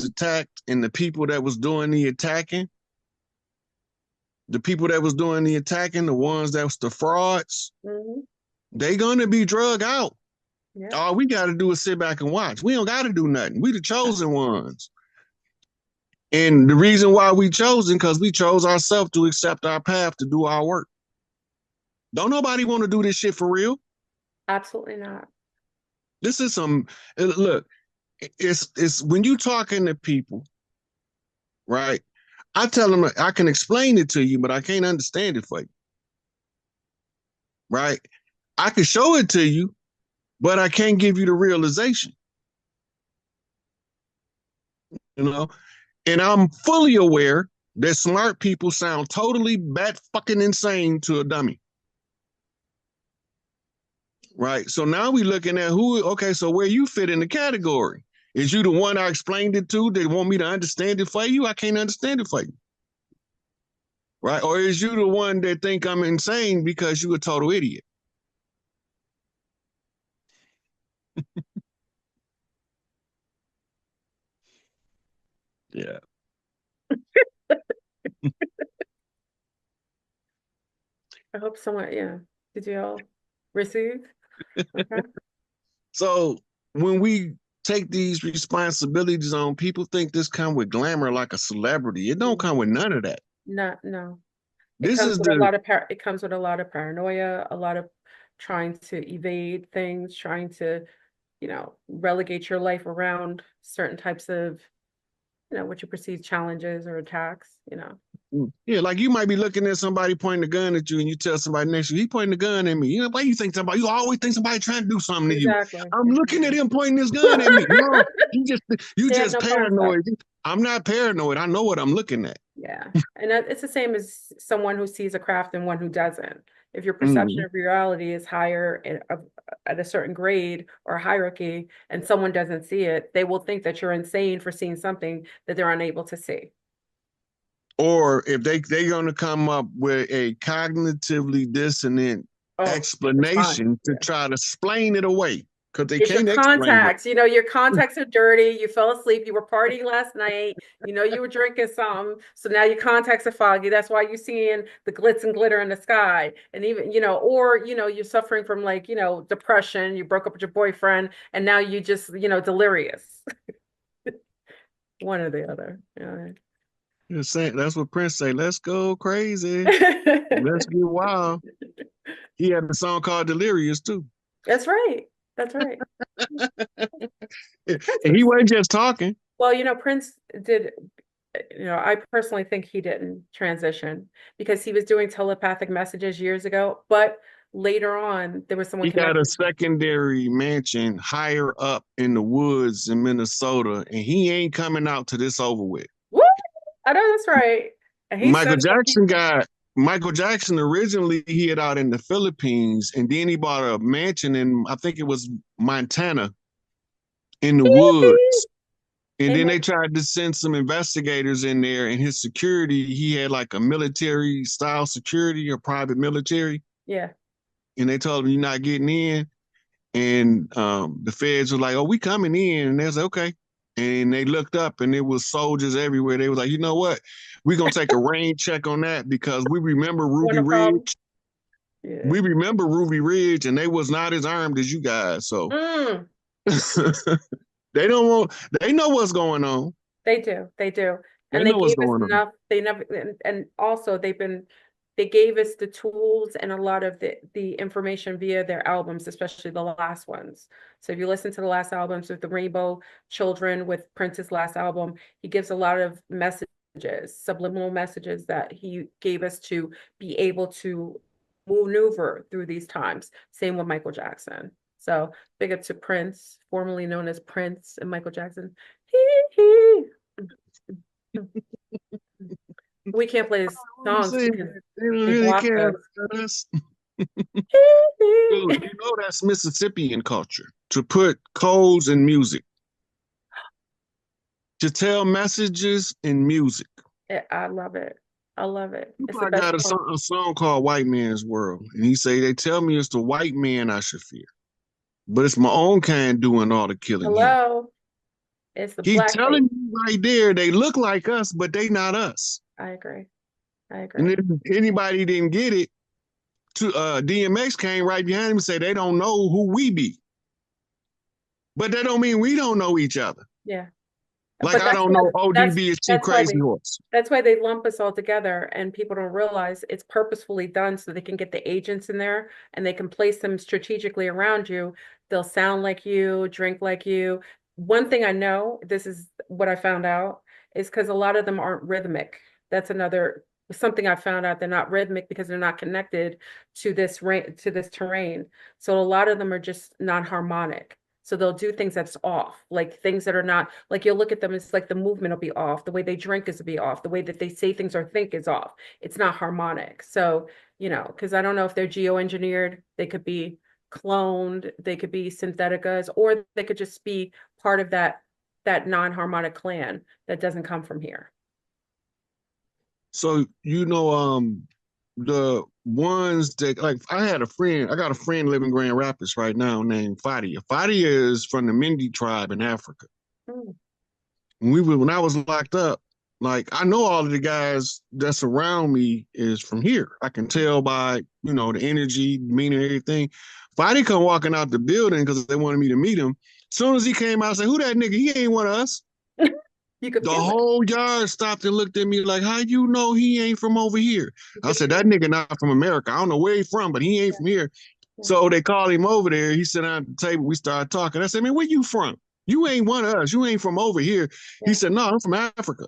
attacked and the people that was doing the attacking, the ones that was the frauds, they gonna be drug out. Yeah. All we got to do is sit back and watch. We don't got to do nothing. We the chosen ones. And the reason why we chosen, because we chose ourselves to accept our path to do our work. Don't nobody want to do this shit for real. Absolutely not. This is some, look, it's when you talking to people, right? I tell them I can explain it to you, but I can't understand it for you. Right? I can show it to you, but I can't give you the realization. You know? And I'm fully aware that smart people sound totally bat fucking insane to a dummy. Right? So now we're looking at okay, so where you fit in the category. Is you the one I explained it to? They want me to understand it for you? I can't understand it for you. Right? Or is you the one that think I'm insane because you a total idiot? Yeah. I hope someone, yeah. Did you all receive? Okay. So when we take these responsibilities on, people think this come with glamour like a celebrity. It don't come with none of that. No. This is it comes with a lot of paranoia, a lot of trying to evade things, trying to, relegate your life around certain types of, what you perceive challenges or attacks, Yeah, like you might be looking at somebody pointing a gun at you and you tell somebody next to you, he pointing a gun at me. Why you think somebody, you always think somebody trying to do something to you. I'm looking at him pointing this gun at me. No, you just paranoid. I'm not paranoid. I know what I'm looking at. Yeah. And it's the same as someone who sees a craft and one who doesn't. If your perception of reality is higher at a certain grade or hierarchy and someone doesn't see it, they will think that you're insane for seeing something that they're unable to see. Or if they're going to come up with a cognitively dissonant explanation to try to explain it away. Because they can't explain contacts. Your contacts are dirty. You fell asleep. You were partying last night. You were drinking something. So now your contacts are foggy. That's why you're seeing the glitz and glitter in the sky. And even, or, you're suffering from depression. You broke up with your boyfriend and now you just, delirious. One or the other. That's what Prince say. Let's go crazy. Let's get wild. He had a song called Delirious too. That's right. That's right. And he wasn't just talking. Well, Prince did, I personally think he didn't transition because he was doing telepathic messages years ago, but later on there was someone. He got a secondary mansion higher up in the woods in Minnesota, and he ain't coming out till this over with. Woo! I know that's right. Michael Jackson originally he had out in the Philippines, and then he bought a mansion in, I think it was Montana, in the woods. And then they tried to send some investigators in there, and his security, he had like a military style security or private military. Yeah. And they told him, you're not getting in. And the feds were like, oh, we coming in. And they was like, okay. And they looked up and there was soldiers everywhere. They were like, you know what? We're going to take a rain check on that because we remember Ruby Ridge. Yeah. We remember Ruby Ridge, and they was not as armed as you guys. So they know what's going on. They do. And they gave us enough. And also they gave us the tools and a lot of the information via their albums, especially the last ones. So if you listen to the last albums with the Rainbow Children, with Prince's last album, he gives a lot of messages, subliminal messages that he gave us to be able to maneuver through these times. Same with Michael Jackson. So big up to Prince, formerly known as Prince, and Michael Jackson. We can't play his songs because they really care about us. Dude, that's Mississippian culture, to put codes in music, to tell messages in music. I love it. I got a song called White Man's World, and he say, they tell me it's the white man I should fear, but it's my own kind doing all the killing. Hello. It's the He black face. telling you right there, they look like us, but they not us. I agree. I And agree. if anybody didn't get it, to DMX came right behind him and said they don't know who we be. But that don't mean we don't know each other. Yeah. Like But I don't know ODB is Chief that's why Crazy Horse. that's why they lump us all together, and people don't realize it's purposefully done so they can get the agents in there and they can place them strategically around you. They'll sound like you, drink like you. One thing I know, this is what I found out, is because a lot of them aren't rhythmic. That's another something I found out. They're not rhythmic because they're not connected to this terrain. So a lot of them are just non-harmonic. So they'll do things that's off, like things that are not, like you'll look at them, it's like the movement will be off, the way they drink is to be off, the way that they say things or think is off. It's not harmonic. So, because I don't know if they're geoengineered, they could be cloned, they could be syntheticas, or they could just be part of that non-harmonic clan that doesn't come from here. So the ones that, like, I got a friend living in Grand Rapids right now named Fadia. Fadia is from the Mindi tribe in Africa. When I was locked up, like, I know all of the guys that's around me is from here. I can tell by, the energy, demeanor, everything. Fadia come walking out the building because they wanted me to meet him. As soon as he came out, I said, "Who that nigga? He ain't one of us." The whole yard stopped and looked at me like, "How you know he ain't from over here?" I said, "That nigga not from America. I don't know where he from, but he ain't from here." So they called him over there. He sat down at the table. We started talking. I said, "Man, where you from? You ain't one of us. You ain't from over here." He said, "No, I'm from Africa."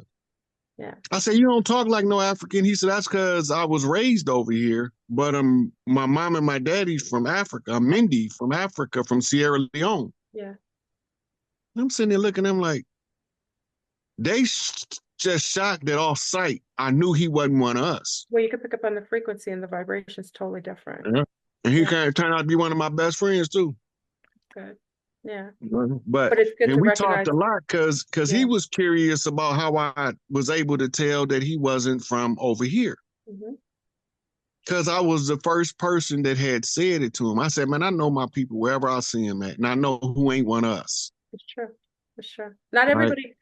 I said, "You don't talk like no African." He said, "That's because I was raised over here, but my mom and my daddy's from Africa. I'm Mindi from Africa, from Sierra Leone." I'm sitting there looking at him like, they just shocked that off sight I knew he wasn't one of us. Well, you could pick up on the frequency and the vibration's totally different. Yeah. And he kind of turned out to be one of my best friends too. Good. Yeah. But it's good to we recognize. talked a lot because he was curious about how I was able to tell that he wasn't from over here. Because I was the first person that had said it to him. I said, "Man, I know my people wherever I see them at, and I know who ain't one of us." It's true. It's true. Not everybody,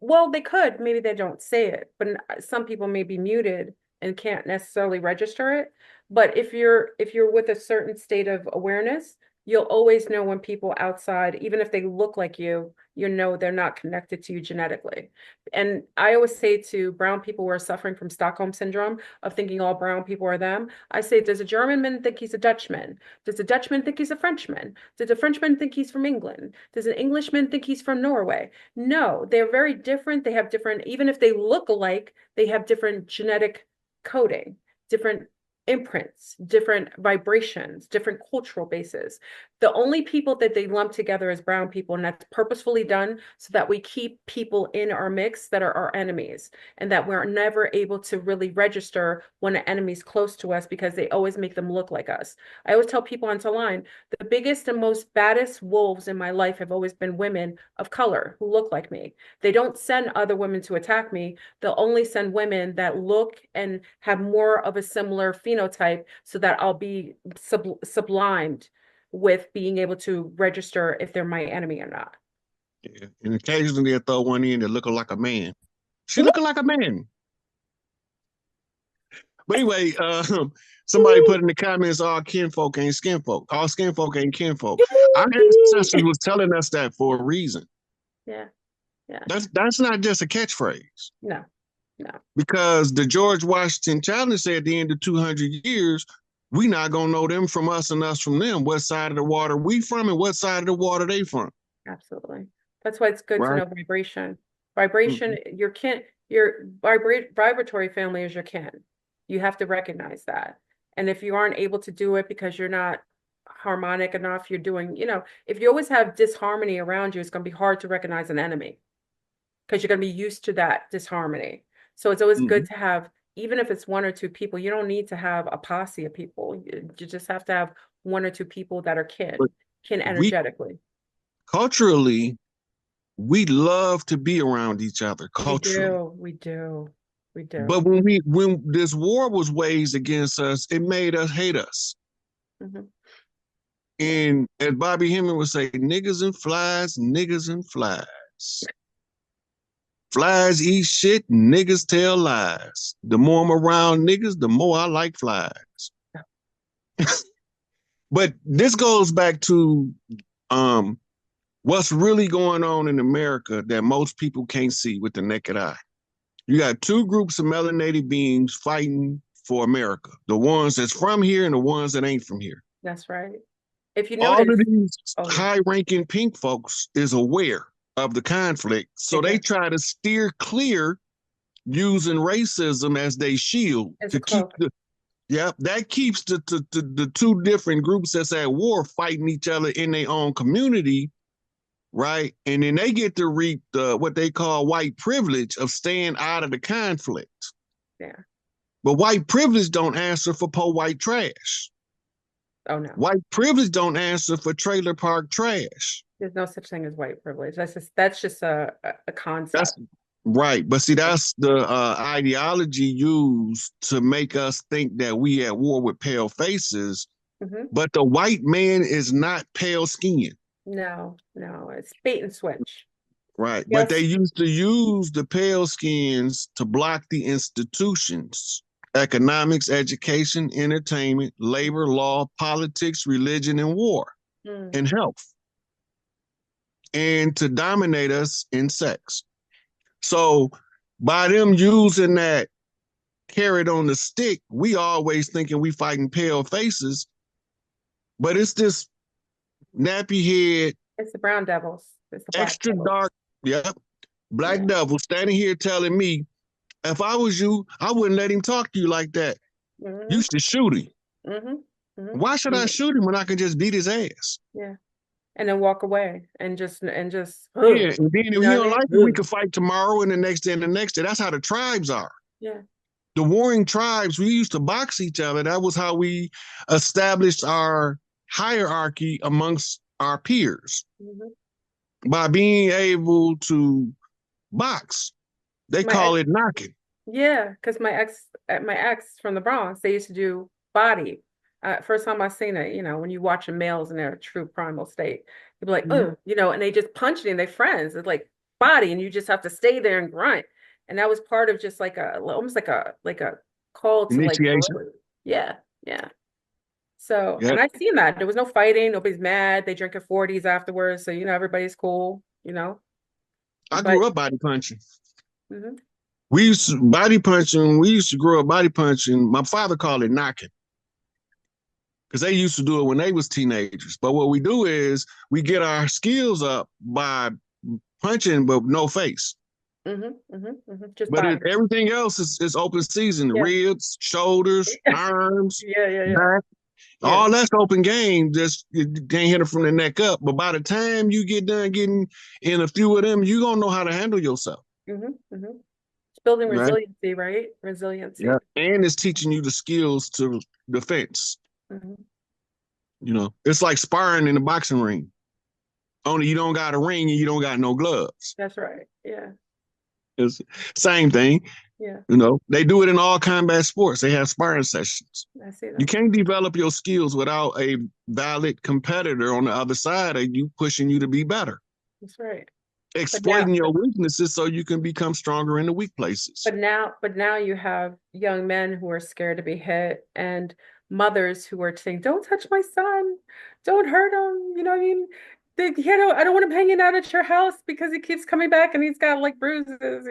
well, they could, maybe they don't say it, but some people may be muted and can't necessarily register it. But if you're with a certain state of awareness, you'll always know when people outside, even if they look like you they're not connected to you genetically. And I always say to brown people who are suffering from Stockholm syndrome of thinking all brown people are them, I say, does a German think he's a Dutchman? Does a Dutchman think he's a Frenchman? Does a Frenchman think he's from England? Does an Englishman think he's from Norway? No, they're very different. They have different, even if they look alike, they have different genetic coding, different imprints, different vibrations, different cultural bases. The only people that they lump together as brown people, and that's purposefully done so that we keep people in our mix that are our enemies, and that we're never able to really register when an enemy's close to us because they always make them look like us. I always tell people on the line, the biggest and most baddest wolves in my life have always been women of color who look like me. They don't send other women to attack me. They'll only send women that look and have more of a similar phenotype so that I'll be sublimed with being able to register if they're my enemy or not. Yeah. And occasionally they throw one in that looking like a man. She looking like a man. But anyway, somebody put in the comments, all kinfolk ain't skinfolk. All skinfolk ain't kinfolk. Our ancestors was telling us that for a reason. Yeah. Yeah. That's not just a catchphrase. No. Because the George Washington challenge said at the end of 200 years, we not gonna know them from us and us from them. What side of the water we from and what side of the water they from. Absolutely. That's why it's good to know vibration. Vibration, your vibratory family is your kin. You have to recognize that. And if you aren't able to do it because you're not harmonic enough, you're doing, if you always have disharmony around you, it's going to be hard to recognize an enemy because you're going to be used to that disharmony. So it's always good to have, even if it's one or two people, you don't need to have a posse of people. You just have to have one or two people that are kin energetically. Culturally, we love to be around each other. Culturally. We do. But when this war was waged against us, it made us hate us. And as Bobby Hemming would say, niggas and flies, niggas and flies. flies. Flies eat shit, niggas tell lies. The more I'm around niggas, the more I like flies. But this goes back to what's really going on in America that most people can't see with the naked eye. You got two groups of melanated beings fighting for America. The ones that's from here and the ones that ain't from here. That's right. If you notice, all of these yeah. high-ranking pink folks is aware of the conflict, so they try to steer clear using racism as they shield to keep the that keeps the two different groups that's at war fighting each other in their own community, right? And then they get to reap what they call white privilege of staying out of the conflict. Yeah. But white privilege don't answer for poor white trash. Oh no. White privilege don't answer for trailer park trash. There's no such thing as white privilege. That's just a concept. That's right. But see, that's the ideology used to make us think that we at war with pale faces. But the white man is not pale skinned. No, it's bait and switch. Right. Yes. But they used to use the pale skins to block the institutions: economics, education, entertainment, labor, law, politics, religion, and war, and health, and to dominate us in sex. So by them using that carrot on the stick, we always thinking we fighting pale faces, but it's this nappy head. It's the brown devils. It's the black extra devils. Dark, black devil standing here telling me, if I was you, I wouldn't let him talk to you like that. You should shoot him. Why should I shoot him when I can just beat his ass? Yeah. And then walk away and just yeah. And then if he don't like it, we could fight tomorrow and the next day and the next day. That's how the tribes are. Yeah. The warring tribes, we used to box each other. That was how we established our hierarchy amongst our peers, by being able to box. They call it knocking. Yeah, because my ex from the Bronx, they used to do body. First time I seen it, when you watch males in their true primal state, you'd be like, oh, and they just punch it and they friends. It's like body, and you just have to stay there and grunt. And that was part of just like almost like a call to initiation. Yeah. So, and I seen that there was no fighting, nobody's mad. They drink at 40s afterwards, so everybody's cool. I grew up body punching. We used to body punching. We used to grow up body punching. My father called it knocking, because they used to do it when they was teenagers. But what we do is we get our skills up by punching, but no face. Just but everything else is open season. Ribs, shoulders, arms, back. All that's open game. Just you can't hit it from the neck up. But by the time you get done getting in a few of them, you're gonna know how to handle yourself. It's building resiliency, right? Resiliency. Yeah, and it's teaching you the skills to defense. It's like sparring in the boxing ring. Only you don't got a ring and you don't got no gloves. That's right. Yeah. It's same thing. Yeah. They do it in all combat sports. They have sparring sessions. I see that. You can't develop your skills without a valid competitor on the other side of you pushing you to be better. That's right. Exploiting your weaknesses so you can become stronger in the weak places. But now you have young men who are scared to be hit, and mothers who are saying, "Don't touch my son, don't hurt him." You know what I mean? I don't want him hanging out at your house because he keeps coming back and he's got like bruises.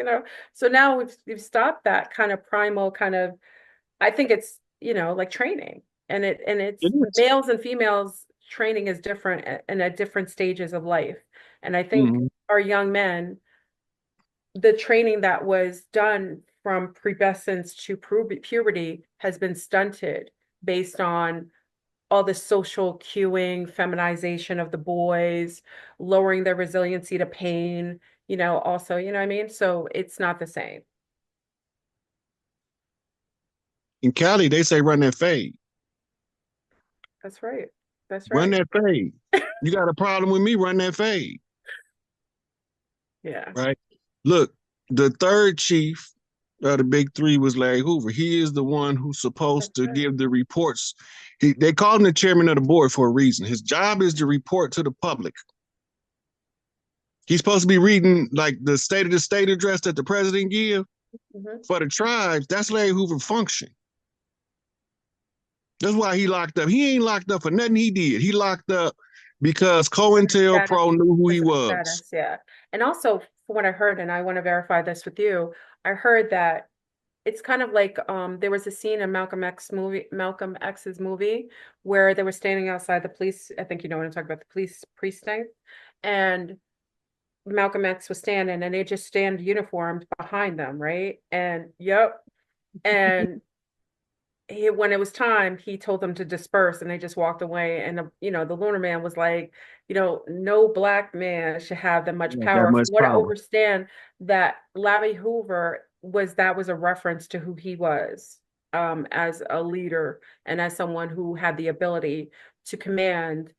So now we've stopped that kind of primal kind of. I think it's like training, and it's males and females training is different and at different stages of life. And I think our young men, the training that was done from pubescence to puberty has been stunted based on all the social cueing, feminization of the boys, lowering their resiliency to pain, also, what I mean? So it's not the same. In Cali, they say run that fade. That's right. Run that fade. You got a problem with me, run that fade. Yeah. Right. Look, the third chief of the big three was Larry Hoover. He is the one who's supposed to give the reports. They call him the chairman of the board for a reason. His job is to report to the public He's supposed to be reading like the State of the State address that the president give for the tribes. That's Larry Hoover function. That's why he locked up. He ain't locked up for nothing he did. He locked up because COINTELPRO knew who he was. Status, yeah. And also, from what I heard, and I want to verify this with you, I heard that it's kind of like there was a scene in Malcolm X's movie where they were standing outside the police. I think you know what I'm talking about, the police precinct, and Malcolm X was standing, and they just stand uniformed behind them, right? And and when it was time, he told them to disperse, and they just walked away. And the Lunar Man was like, no black man should have that much power. I understand that Larry Hoover was a reference to who he was as a leader and as someone who had the ability to command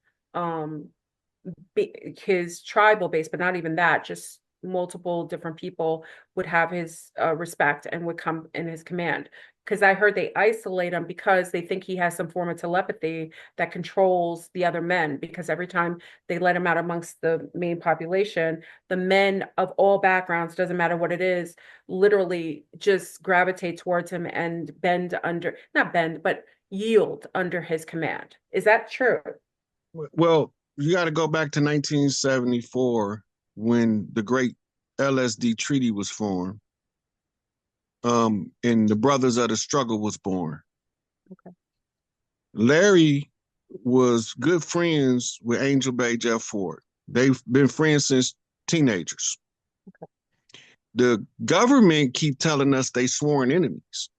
his tribal base, but not even that, just multiple different people would have his respect and would come in his command. Because I heard they isolate him because they think he has some form of telepathy that controls the other men, because every time they let him out amongst the main population, the men of all backgrounds, doesn't matter what it is, literally just gravitate towards him and not bend, but yield under his command. Is that true? Well, you got to go back to 1974 when the great LSD treaty was formed. And the Brothers of the Struggle was born. Okay. Larry was good friends with Angel Bay Jeff Ford. They've been friends since teenagers. Okay. The government keep telling us they sworn enemies.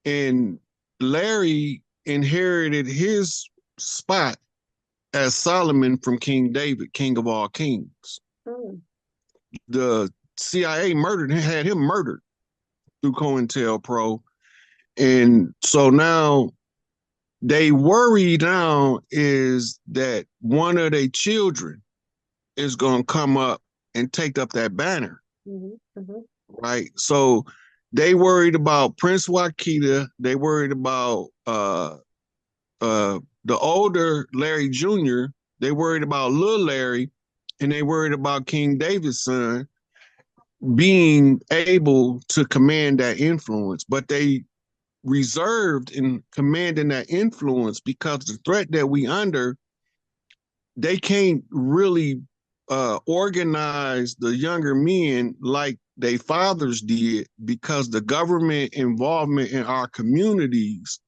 And Larry inherited his spot as Solomon from King David, king of all kings. The CIA had him murdered through COINTELPRO. And so now they worry now is that one of their children is going to come up and take up that banner. Right? So they worried about Prince Wakita. They worried about the older Larry Jr. They worried about little Larry, and they worried about King David's son being able to command that influence, but they reserved in commanding that influence because the threat that we under, they can't really organize the younger men like their fathers did, because the government involvement in our communities,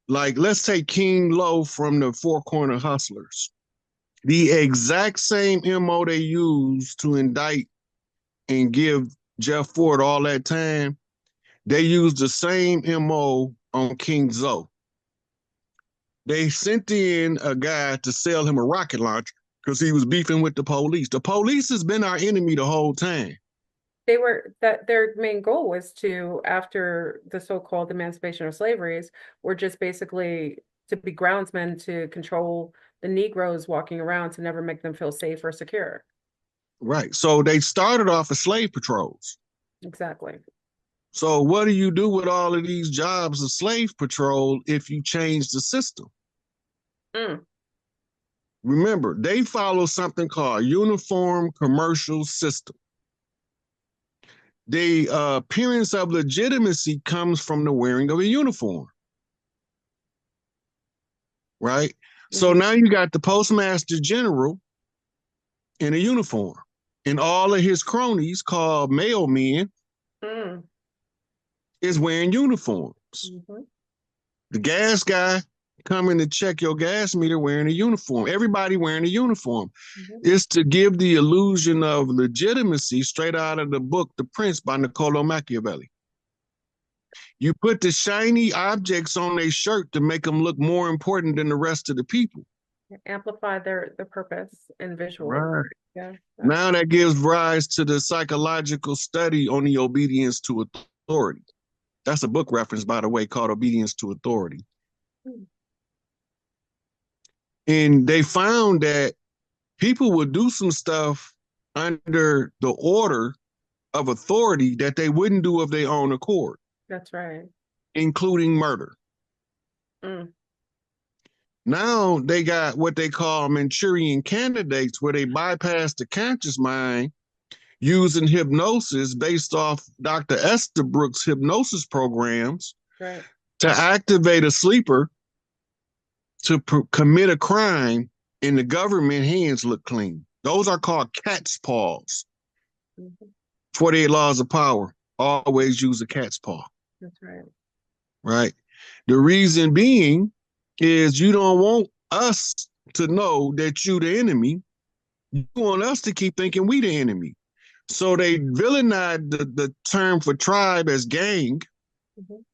like let's take King Low from the Four Corner Hustlers, the exact same MO they used to indict and give Jeff Ford all that time, they used the same MO on King Zoe. They sent in a guy to sell him a rocket launcher because he was beefing with the police. The police has been our enemy the whole time. Their main goal was to, after the so-called emancipation of slavery, were just basically to be groundsmen to control the Negroes walking around, to never make them feel safe or secure. Right. So they started off as slave patrols. Exactly. So what do you do with all of these jobs of slave patrol if you change the system? Remember, they follow something called uniform commercial system. The appearance of legitimacy comes from the wearing of a uniform. Right? So now you got the Postmaster General in a uniform, and all of his cronies, called mailmen, is wearing uniforms. The gas guy coming to check your gas meter wearing a uniform. Everybody wearing a uniform. It's to give the illusion of legitimacy, straight out of the book The Prince by Niccolo Machiavelli. You put the shiny objects on their shirt to make them look more important than the rest of the people. Amplify their purpose and visual. Right. Yeah. Now that gives rise to the psychological study on the obedience to authority. That's a book reference, by the way, called Obedience to Authority. And they found that people would do some stuff under the order of authority that they wouldn't do of their own accord. That's right. Including murder. Now they got what they call Manchurian candidates, where they bypass the conscious mind using hypnosis based off Dr. Estabrook's hypnosis programs, right, to activate a sleeper to commit a crime, and the government hands look clean. Those are called cat's paws. 48 laws of power. Always use a cat's paw. That's right. Right. The reason being is you don't want us to know that you the enemy. You want us to keep thinking we the enemy. So they villainize the term for tribe as gang.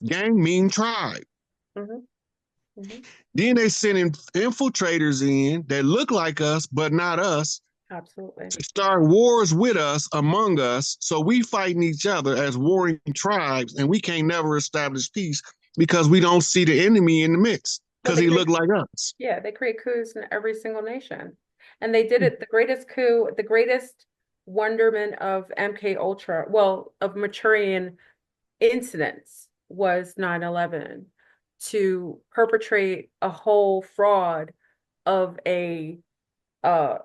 Gang mean tribe. Then they send infiltrators in that look like us, but not us. Absolutely. To start wars with us, among us. So we fighting each other as warring tribes, and we can't never establish peace because we don't see the enemy in the midst because he looked like us. Yeah, they create coups in every single nation. And they did it, the greatest coup, the greatest wonderment of MK Ultra, well, of Manchurian incidents was 9/11, to perpetrate a whole fraud of a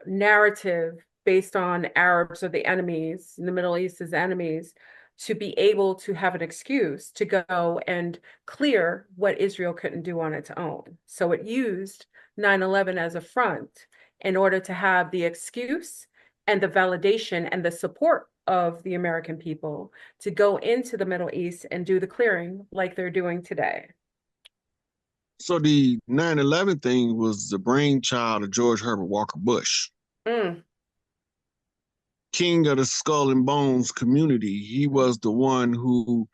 narrative based on Arabs are the enemies, in the Middle East as enemies, to be able to have an excuse to go and clear what Israel couldn't do on its own. So it used 9/11 as a front in order to have the excuse and the validation and the support of the American people to go into the Middle East and do the clearing like they're doing today. So the 9/11 thing was the brainchild of George Herbert Walker Bush. King of the Skull and Bones community. He was the one who,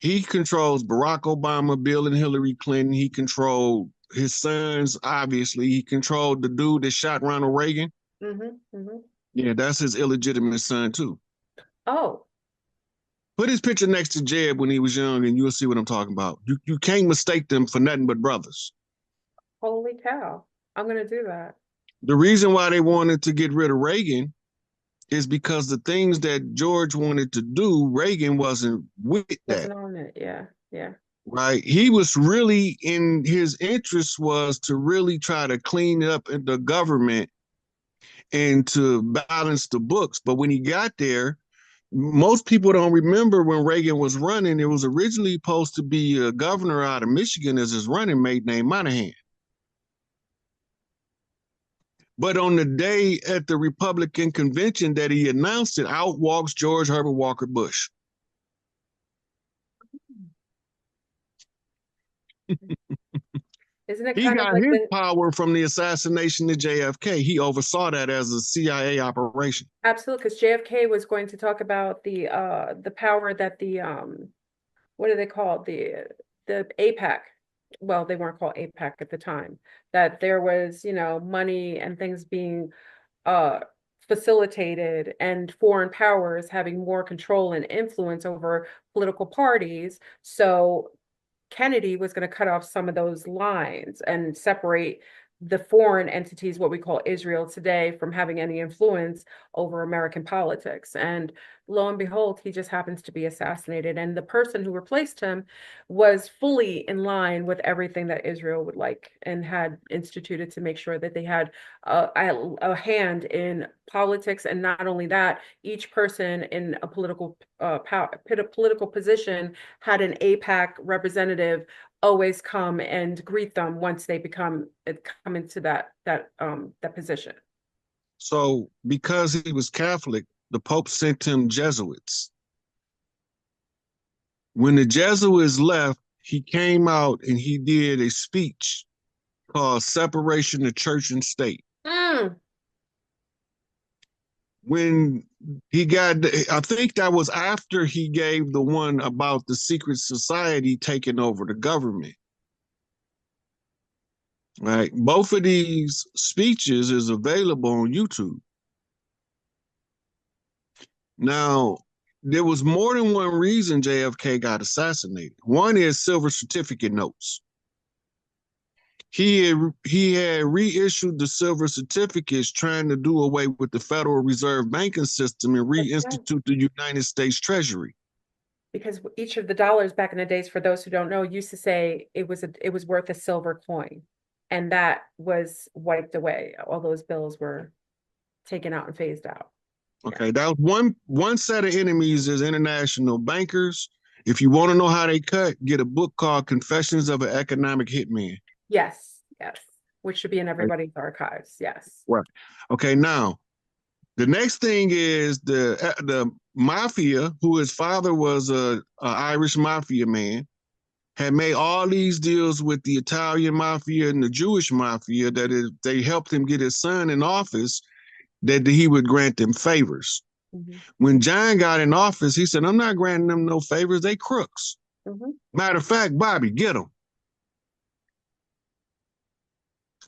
he controls Barack Obama, Bill and Hillary Clinton. He controlled his sons, obviously. He controlled the dude that shot Ronald Reagan. Yeah, that's his illegitimate son too. Oh. Put his picture next to Jeb when he was young and you'll see what I'm talking about. You can't mistake them for nothing but brothers. Holy cow. I'm going to do that. The reason why they wanted to get rid of Reagan is because the things that George wanted to do, Reagan wasn't with that. Wasn't on it, yeah, yeah. Right. He was really, in his interest was to really try to clean up the government and to balance the books. But when he got there, most people don't remember when Reagan was running, it was originally supposed to be a governor out of Michigan as his running mate named Monahan. But on the day at the Republican convention that he announced it, out walks George Herbert Walker Bush. Isn't it he kind got of like his power from the assassination of JFK. He oversaw that as a CIA operation. Absolutely, because JFK was going to talk about the power that the what do they call it? The APAC. Well, they weren't called APAC at the time. That there was, you know, money and things being facilitated and foreign powers having more control and influence over political parties. So Kennedy was going to cut off some of those lines and separate the foreign entities, what we call Israel today, from having any influence over American politics. And lo and behold, he just happens to be assassinated. And the person who replaced him was fully in line with everything that Israel would like and had instituted to make sure that they had a hand in politics. And not only that, each person in a political political position had an APAC representative always come and greet them once they come into that position. So because he was Catholic, the Pope sent him Jesuits. When the Jesuits left, he came out and he did a speech called Separation of Church and State. When he got, I think that was after he gave the one about the secret society taking over the government. Right. Both of these speeches is available on YouTube. Now, there was more than one reason JFK got assassinated. One is silver certificate notes. He had reissued the silver certificates trying to do away with the Federal Reserve banking system and reinstitute the United States Treasury. Because each of the dollars back in the days, for those who don't know, used to say it was worth a silver coin. And that was wiped away. All those bills were taken out and phased out. Okay, that was one set of enemies is international bankers. If you want to know how they cut, get a book called Confessions of an Economic Hitman. Yes, yes. Which should be in everybody's archives. Yes. Right. Okay, now the next thing is the mafia, who his father was a Irish mafia man, had made all these deals with the Italian mafia and the Jewish mafia that they helped him get his son in office, that he would grant them favors. Mm-hmm. When John got in office, he said, I'm not granting them no favors. They crooks. Mm-hmm. Matter of fact, Bobby, get them.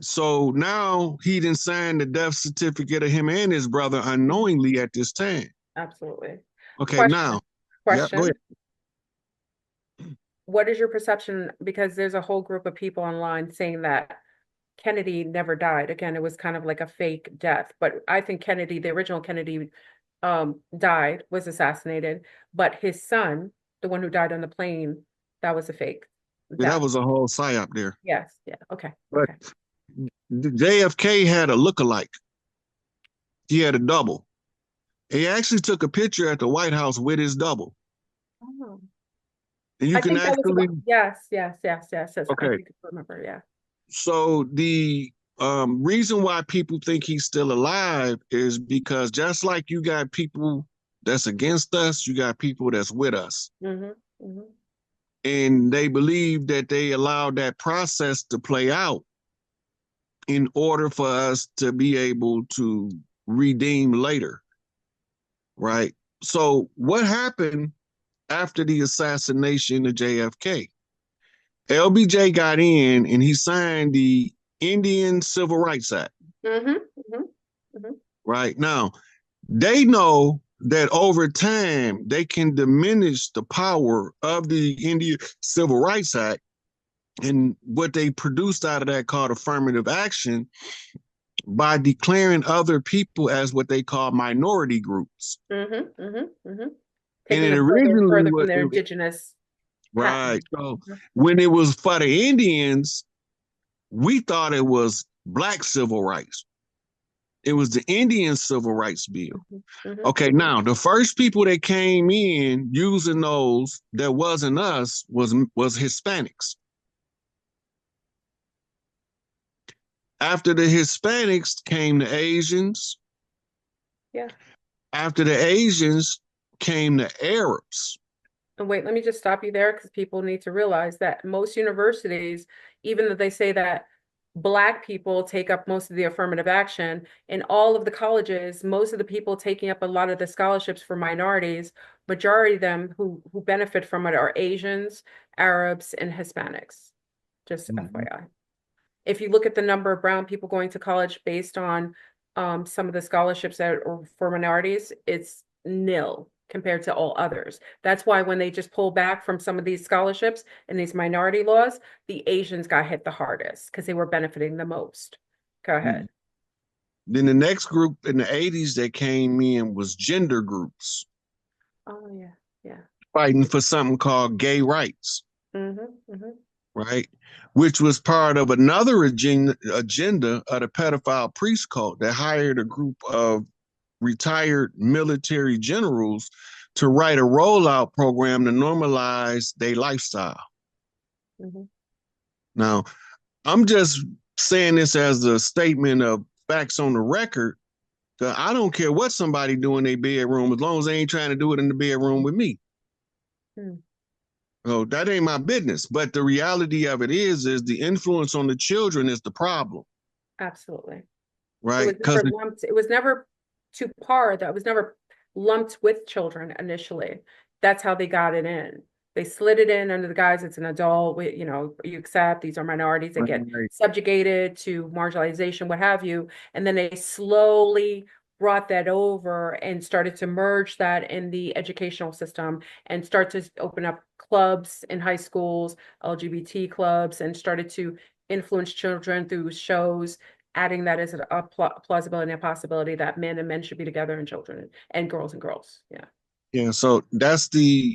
So now he didn't sign the death certificate of him and his brother unknowingly at this time. Absolutely. Okay, question. now. Question. Yeah, go ahead. What is your perception? Because there's a whole group of people online saying that Kennedy never died. Again, it was kind of like a fake death. But I think Kennedy, the original Kennedy, died, was assassinated. But his son, the one who died on the plane, that was a fake death. That was a whole psyop there. Yes. Yeah. Okay. But JFK had a lookalike. He had a double. He actually took a picture at the White House with his double. Oh. And you can actually. Yes. Okay. I can remember. Yeah. So the reason why people think he's still alive is because just like you got people that's against us, you got people that's with us. Mm-hmm. Mm-hmm. And they believe that they allowed that process to play out in order for us to be able to redeem later, right? So what happened after the assassination of JFK? LBJ got in and he signed the Indian Civil Rights Act. Mm-hmm, mm-hmm, mm-hmm. Right now, they know that over time they can diminish the power of the Indian Civil Rights Act, and what they produced out of that called affirmative action by declaring other people as what they call minority groups. Mm-hmm, mm-hmm, mm-hmm. Taking it further from their indigenous. Right. So when it was for the Indians, we thought it was Black civil rights. It was the Indian Civil Rights Bill. Mm-hmm. Okay, now the first people that came in using those that wasn't us was Hispanics. After the Hispanics came the Asians. Yeah. After the Asians came the Arabs. And wait, let me just stop you there because people need to realize that most universities, even though they say that Black people take up most of the affirmative action, in all of the colleges, most of the people taking up a lot of the scholarships for minorities, majority of them who benefit from it are Asians, Arabs, and Hispanics. Just FYI. If you look at the number of brown people going to college based on some of the scholarships that are for minorities, it's nil compared to all others. That's why when they just pull back from some of these scholarships and these minority laws, the Asians got hit the hardest because they were benefiting the most. Go ahead. Then the next group in the 80s that came in was gender groups. Oh, yeah, yeah. Fighting for something called gay rights. Mm-hmm, mm-hmm. Right? Which was part of another agenda of the pedophile priest cult that hired a group of retired military generals to write a rollout program to normalize their lifestyle. Mm-hmm. Now, I'm just saying this as a statement of facts on the record. I don't care what somebody do in their bedroom as long as they ain't trying to do it in the bedroom with me. Oh, that ain't my business. But the reality of it is the influence on the children is the problem. Absolutely. Right. It was never to par, that was never lumped with children initially. That's how they got it in. They slid it in under the guise it's an adult, you accept these are minorities that get subjugated to marginalization, what have you. And then they slowly brought that over and started to merge that in the educational system and start to open up clubs in high schools, LGBT clubs, and started to influence children through shows, adding that as a plausibility and a possibility that men and men should be together and children and girls. Yeah. Yeah. So that's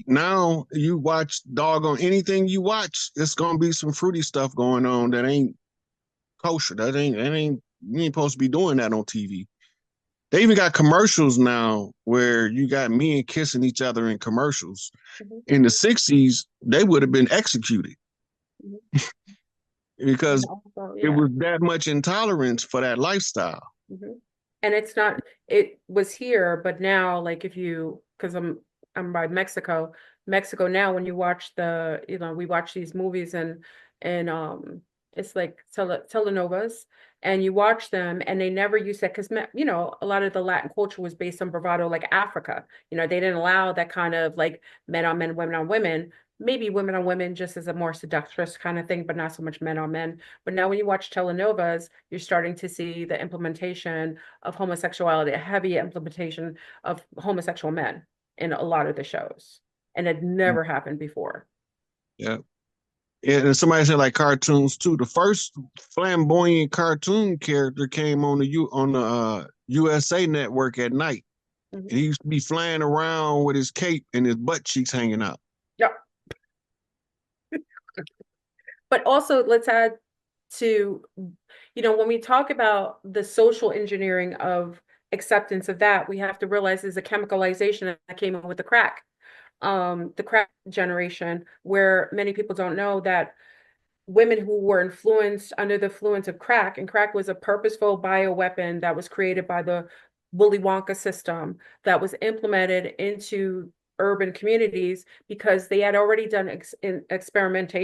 now you watch doggone anything you watch, it's going to be some fruity stuff going on that ain't kosher. You ain't supposed to be doing that on TV. They even got commercials now where you got men kissing each other in commercials. In the 60s, they would have been executed because it was that much intolerance for that lifestyle. And it's not, it was here, but now, like if you, because I'm by Mexico now, when you watch we watch these movies and it's like telenovas, and you watch them and they never use that, because a lot of the Latin culture was based on bravado, like Africa. They didn't allow that kind of like men on men, women on women. Maybe women on women just as a more seductress kind of thing, but not so much men on men. But now when you watch telenovas, you're starting to see the implementation of homosexuality, a heavy implementation of homosexual men in a lot of the shows. And it never happened before. Yeah. And somebody said like cartoons too. The first flamboyant cartoon character came on the USA Network at night. And he used to be flying around with his cape and his butt cheeks hanging out. Yeah. But also, let's add to, when we talk about the social engineering of acceptance of that, we have to realize there's a chemicalization that came in with the crack generation, where many people don't know that women who were influenced under the influence of crack, and crack was a purposeful bioweapon that was created by the Willy Wonka system that was implemented into urban communities because they had already done experimentation